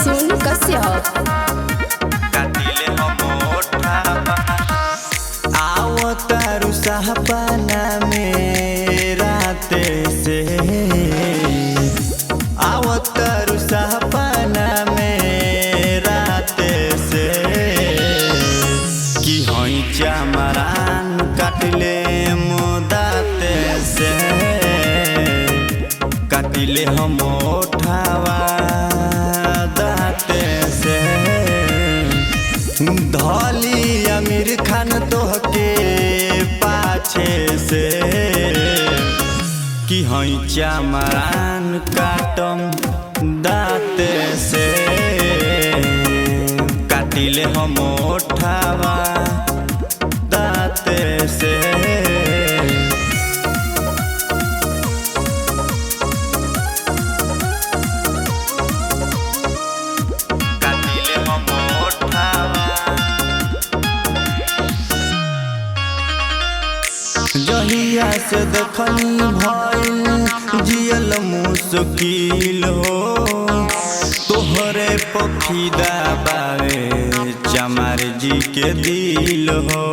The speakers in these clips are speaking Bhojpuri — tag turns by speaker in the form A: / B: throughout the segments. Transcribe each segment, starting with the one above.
A: सोनू कश्यप।
B: काटिले हम ओठावा आवतारू सहपना में राते से आवतारू सहपना में राते से कि हई चमरान काटिले मुदाते से काटिले हम ओठावा दाते से धौली आमिर खान तोहके पाछे से कि हई चमरान काटम दाते से काटिले हम ओठावा दाते से जहिया से देखनी भइल जियल मुश्किल हो तोहरे पखीदा बावे चमार जी के दिल हो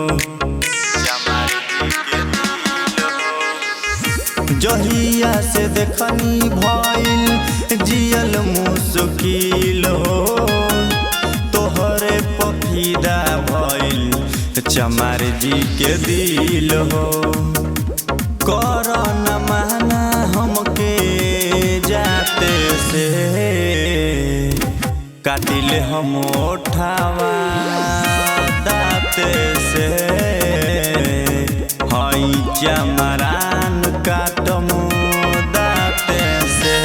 B: जहिया से देखनी भइल जियल मुश्किल हो तोहरे पखीदा भइल चमार जी के दिल हो कर न माना हमके जाते से काटिले हम ओठावा दाते से हई चमरान काटम दाते से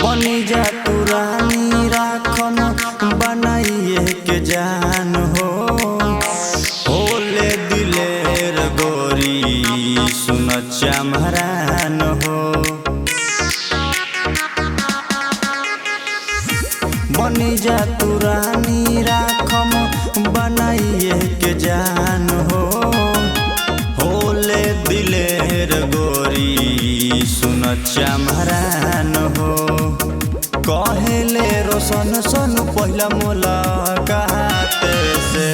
B: बनी जा तू रानी राखन बनाइए के जान हो होले दिलेर गोरी सुन चमरान हो बनी जा तू रानी राखम बनाइए के जान हो होले दिलेर गोरी सुन चमरान हो कहेले रोशन सोनू पहला मुलाकात से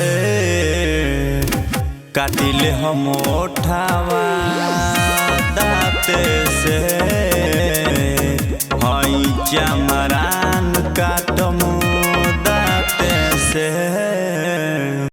B: काटिले हम ओठावा दाते से हई चमरान काटम